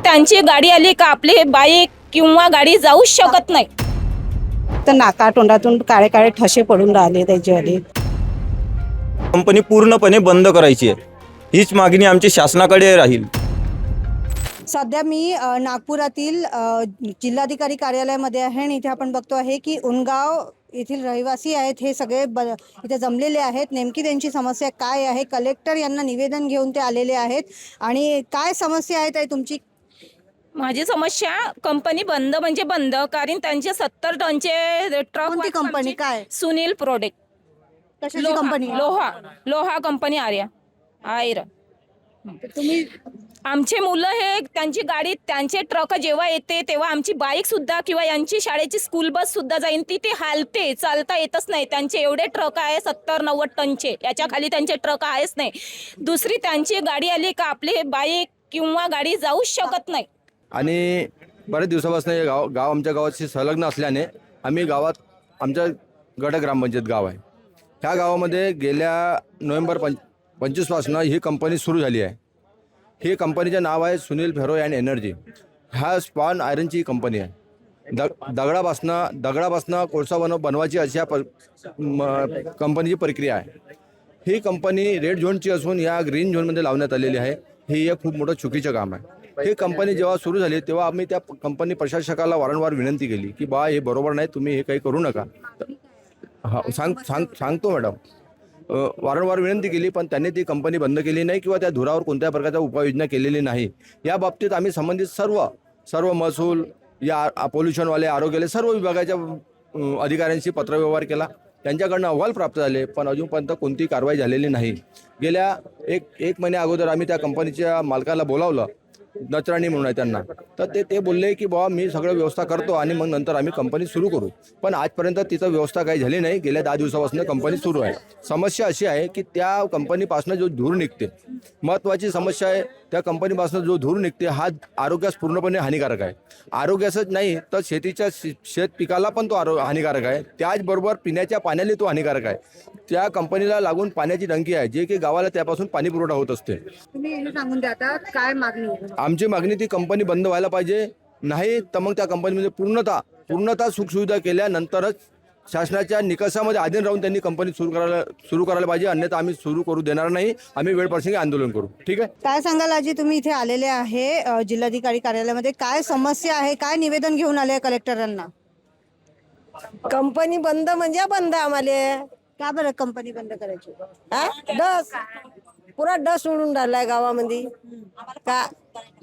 त्यांची गाडी आली का आपली बाईक किंवा गाडी जाऊ शकत नाही। तर नाका तोंडातून काळे काळे ठसे पडून राहिले त्याच्यावाले। कंपनी पूर्णपणे बंद करायची आहे, हीच मागणी आमची शासनाकडे राहील। सध्या मी नागपुरातील जिल्हाधिकारी कार्यालयामध्ये आहे आणि इथे आपण बघतो आहे की उनगाव येथील रहिवासी आहेत हे सगळे इथे जमलेले आहेत। नेमकी त्यांची समस्या काय आहे, कलेक्टर यांना निवेदन घेऊन ते आलेले आहेत आणि काय समस्या आहे तुमची? माझी समस्या कंपनी बंद म्हणजे बंद, कारण त्यांचे 70 टनचे ट्रक। कोणती कंपनी? काय? सुनील प्रोडक्ट। कशाची कंपनी? लोहा कंपनी आयर। तुम्ही आमचे मुलं हे त्यांची गाडी त्यांचे ट्रक जेव्हा येते तेव्हा आमची बाईक सुद्धा किंवा यांची शाळेची स्कूल बस सुद्धा जाईन ती हालते, चालता येतच नाही। त्यांचे एवढे ट्रक आहे 70-90 टनचे, याच्या खाली त्यांचे ट्रक आहेच नाही। दुसरी त्यांची गाडी आली का आपली बाईक किंवा गाडी जाऊ शकत नाही। आणि बरेच दिवसापासून हे गाव आमच्या गावाशी संलग्न असल्याने आम्ही गावात आमच्या गट ग्रामपंचायत गाव आहे, ह्या गावामध्ये गेल्या नोव्हेंबर 25 पासून ही कंपनी सुरू झाली आहे। ही कंपनीचे नाव आहे सुनील फेरो अँड एनर्जी। ह्या स्पॉन आयरनची कंपनी आहे। दगडापासनं कोळसा बनवायची अशा कंपनीची प्रक्रिया आहे। ही कंपनी रेड झोनची असून या ग्रीन झोनमध्ये लावण्यात आलेली आहे। ही एक खूप मोठं चुकीचं काम आहे। ही कंपनी जेव्हा सुरू झाली तेव्हा आम्ही त्या कंपनी प्रशासकाला वारंवार विनंती केली की बा हे बरोबर नाही, तुम्ही हे काही करू नका। सांगतो मॅडम, वारंवार विनंती केली पण त्यांनी ती कंपनी बंद केली नाही किंवा त्या धुरावर कोणत्या प्रकारच्या उपाययोजना केलेली नाही। या बाबतीत आम्ही संबंधित सर्व महसूल या पोल्युशनवाले आरोग्याले सर्व विभागाच्या अधिकाऱ्यांशी पत्रव्यवहार केला, त्यांच्याकडनं अहवाल प्राप्त झाले पण अजूनपर्यंत कोणतीही कारवाई झालेली नाही। गेल्या एक महिन्या अगोदर आम्ही त्या कंपनीच्या मालकाला बोलावलं, नचराणी म्हणून आहे त्यांना, तर ते बोलले की बाबा मी सगळं व्यवस्था करतो आणि मग नंतर आम्ही कंपनी सुरू करू, पण आजपर्यंत तिथं व्यवस्था काही झाली नाही। गेल्या 10 दिवसापासून कंपनी सुरू आहे। समस्या अशी आहे की त्या कंपनीपासून जो धूर निघते, महत्त्वाची समस्या आहे, त्या कंपनीपासून जो धूर निघते हा आरोग्यास पूर्णपणे हानिकारक आहे। आरोग्यासच नाही तर शेत पिकाला पण तो हानिकारक आहे, त्याचबरोबर पिण्याच्या पाण्याला तो हानिकारक आहे। त्या कंपनीला लागून पाण्याची टंकी आहे जे की गावाला त्यापासून पाणी पुरवठा होत असते। तुम्ही हे सांगून द्या आता काय मागणी आहे? आमची मागणी ती कंपनी बंद व्हायला पाहिजे, नाही तर मग त्या कंपनीमध्ये पूर्णतः सुखसुविधा केल्यानंतरच शासनाच्या निकषामध्ये अधीन राहून त्यांनी कंपनी सुरू करायला पाहिजे, अन्यथा आम्ही सुरू करू देणार नाही। आम्ही वेळप्रसंगी आंदोलन करू। ठीक आहे? काय सांगाल आजी, तुम्ही इथे आलेले आहे जिल्हाधिकारी कार्यालयामध्ये, काय समस्या आहे, काय निवेदन घेऊन आले कलेक्टरांना? कंपनी बंद म्हणजे बंद आम्हाला। का बरं कंपनी बंद करायची? पुरा डस उडून राहिलाय गावामध्ये। का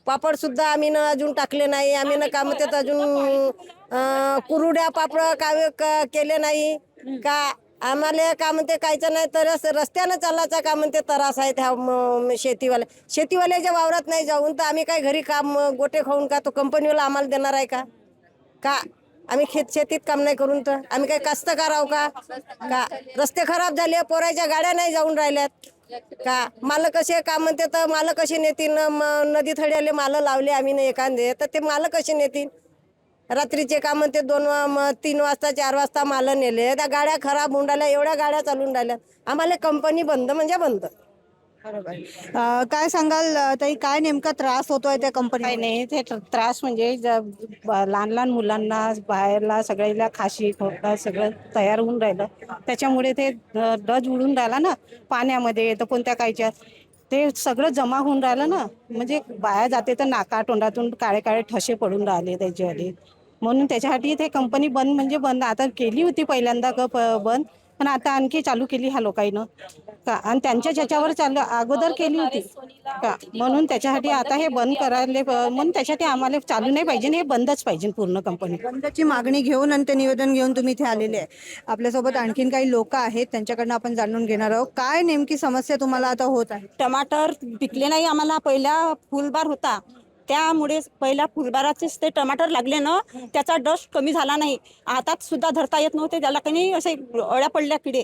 पापड सुद्धा आम्ही न अजून टाकले नाही, आम्ही न काम ते अजून कुरुड्या पापड केले नाही का। आम्हाला का म्हणते कायचं नाही तर रस्त्यानं चालायचा का म्हणते त्रास आहे त्या शेतीवाल्याच्या वावरात नाही जाऊन तर आम्ही काय घरी काम गोटे खाऊन का तो कंपनीवाला आम्हाला देणार आहे का? आम्ही शेतीत काम नाही करून तर आम्ही काय कास्तकार आहो का? रस्ते खराब झाले, पोराच्या गाड्या नाही जाऊन राहिल्यात का। माल कसे काम म्हणते तर माल कसे नेतील? नदी थड्याले माल लावले आम्ही ना एखादे तर ते माल कसे नेतील? रात्रीचे काम म्हणते 3 वाजता 4 वाजता माल नेले, त्या गाड्या खराब होऊन राहिल्या, एवढ्या गाड्या चालून राहिल्या। आम्हाला कंपनी बंद म्हणजे बंद। काय सांगाल ताई, काय नेमका त्रास होतोय त्या काही कंपनी? नाही, ते त्रास म्हणजे लहान लहान मुलांना बाहेरला सगळ्याला खाशी खोकला सगळं तयार होऊन राहिलं, त्याच्यामुळे ते डज उडून राहिला ना पाण्यामध्ये तर कोणत्या कायच्या ते सगळं जमा होऊन राहिलं ना, म्हणजे बाहेर जाते तर नाका तोंडातून काळे काळे ठसे पडून राहिले त्याच्यावाले। म्हणून त्याच्यासाठी ते कंपनी बंद म्हणजे बंद। आता केली होती पहिल्यांदा बंद, पण आता आणखी चालू केली ह्या लोकांना का, आणि त्यांच्या ज्याच्यावर चालू अगोदर केली होती का, म्हणून त्याच्यासाठी आता हे बंद करायला म्हणून त्याच्यासाठी आम्हाला चालू नाही पाहिजे, हे बंदच पाहिजे पूर्ण कंपनी। बंदची मागणी घेऊन आणि ते निवेदन घेऊन तुम्ही इथे आलेले आहे। आपल्यासोबत आणखीन काही लोक आहेत, त्यांच्याकडनं आपण जाणून घेणार आहोत काय नेमकी समस्या तुम्हाला आता होत आहे। टमाटर पिकले नाही आम्हाला, पहिला फुलबार होता त्यामुळे पहिल्या फुलबाराचेच ते टमाटर लागले ना, त्याचा डस्ट कमी झाला नाही, हातात सुद्धा धरता येत नव्हते त्याला, काही असे अळ्या पडल्या किडे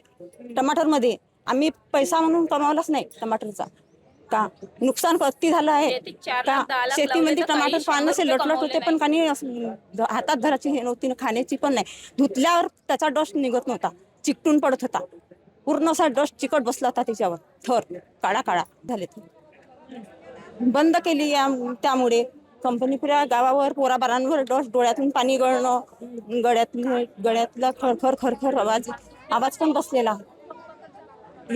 टमाटरमध्ये। आम्ही पैसा म्हणून कमावलाच नाही टमाटरचा का, नुकसान किती झालं आहे का। शेतीमध्ये टमाटर पानं असे लटलट होते पण काही हातात धरायची हे नव्हती, खाण्याची पण नाही। धुतल्यावर त्याचा डस्ट निघत नव्हता, चिकटून पडत होता, पूर्ण असा डस्ट चिकट बसला होता त्याच्यावर, थर काळा काळा झाले। बंद केली त्यामुळे कंपनी पुऱ्या गावावर पोराबारांवर डस्ट, डोळ्यातून पाणी गळणं, गळ्यातला खरखर खरखर आवाज पण बसलेला.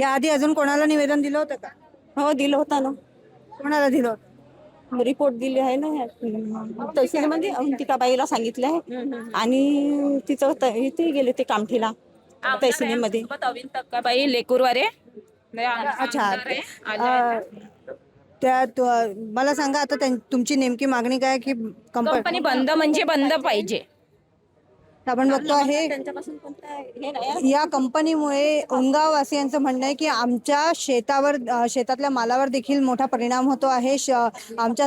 याआधी अजून कोणाला निवेदन दिलं होतं का? हो, दिलं होतं ना. कोणाला दिलं होतं? रिपोर्ट दिली आहे ना तहसीलमध्ये. अवंतिकाबाईला सांगितलं आहे आणि तिचं इथे गेले ते कामठीला तहसीलमध्ये. अविन तक्काबाई लेकूरवारे अच्छा. मला सांगा आता तुमची नेमकी मागणी काय की कंपनी बंद म्हणजे बंद पाहिजे. आपण बघतो आहे त्यांच्यापासून कोणतं हे नाही. या कंपनीमुळे उनगाव वासियांचं म्हणणं आहे की आमच्या शेतातल्या मालावर देखील मोठा परिणाम होतो आहे. आमच्या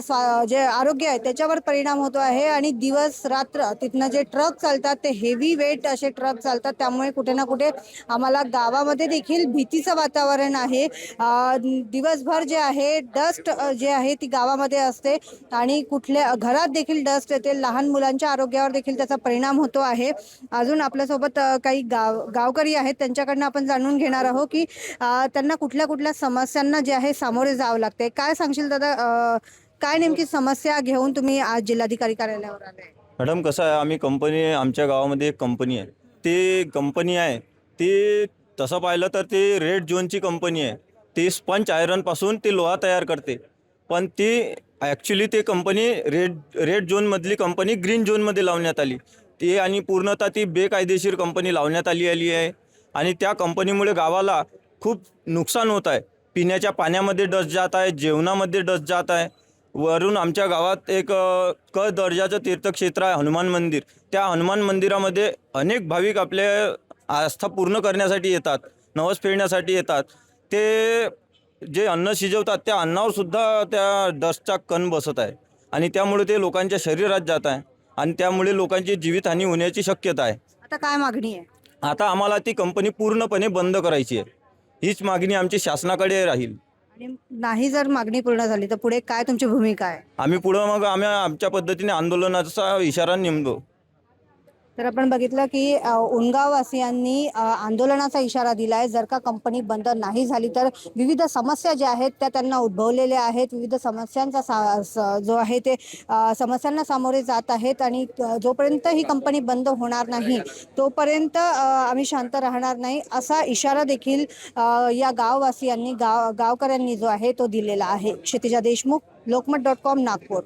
जे आरोग्य आहे त्याच्यावर परिणाम होतो आहे आणि दिवस रात्र तिथनं जे ट्रक चालतात ते हेवी वेट असे ट्रक चालतात. त्यामुळे कुठे ना कुठे आम्हाला गावामध्ये देखील भीतीचं वातावरण आहे. दिवसभर जे आहे डस्ट जे आहे ती गावामध्ये असते आणि कुठल्या घरात देखील डस्ट येते. लहान मुलांच्या आरोग्यावर देखील त्याचा परिणाम होतो आहे. अजून आपल्यासोबत काही गावकरी आहेत, त्यांच्याकडनं आपण जाणून घेणार आहोत की त्यांना कुठल्या कुठल्या समस्यांना जे आहे सामोरे जावं लागते. काय सांगशील दादा, काय नेमकी समस्या घेऊन तुम्ही आज जिल्हाधिकारी कार्यालयावर आले? मॅडम कसं आहे, आमच्या गावामध्ये एक कंपनी आहे. ते कंपनी आहे ते तसं पाहिलं तर ते रेड झोनची कंपनी आहे. ते स्पंज आयरनपासून ते लोहा तयार करते. पण ती ॲक्च्युली ते कंपनी रेड झोनमधली कंपनी ग्रीन झोनमध्ये लावण्यात आली. ते आणि पूर्णतः ती बेकायदेशीर कंपनी लावण्यात आली आहे आणि त्या कंपनीमुळे गावाला खूप नुकसान होत आहे. पिण्याच्या पाण्यामध्ये डस्ट जात आहे, जेवणामध्ये डस्ट जात आहे. वरून आमच्या गावात एक क दर्जाचं तीर्थक्षेत्र आहे हनुमान मंदिर. त्या हनुमान मंदिरामध्ये अनेक भाविक आपले आस्था पूर्ण करण्यासाठी येतात, नवस फेडण्यासाठी येतात. ते जे अन्न शिजवतात त्या अन्नावर सुद्धा त्या डस्टचा कण बसत आहे आणि त्यामुळे ते लोकांच्या शरीरात जात आहे आणि त्यामुळे लोकांची जीवितहानी होण्याची शक्यता आहे. आता काय मागणी आहे? आता आम्हाला ती कंपनी पूर्णपणे बंद करायची आहे. हीच मागणी आमची शासनाकडे राहील. आणि नाही जर मागणी पूर्ण झाली तर पुढे काय तुमची भूमिका आहे? आम्ही आमच्या पद्धतीने आंदोलनाचा इशारा नेमलो. तर आपण बघितलं की उनगाववासियांनी आंदोलनाचा इशारा दिला आहे. जर का कंपनी बंद नाही झाली तर विविध समस्या ज्या आहेत त्या त्यांना उद्भवलेल्या आहेत. विविध समस्यांचा जो आहे ते समस्यांना सामोरे जात आहेत आणि जोपर्यंत ही कंपनी बंद होणार नाही तोपर्यंत आम्ही शांत राहणार नाही असा इशारा देखील या गाववासियांनी गावकऱ्यांनी जो आहे तो दिलेला आहे. क्षितिजा देशमुख, लोकमत.com, नागपूर.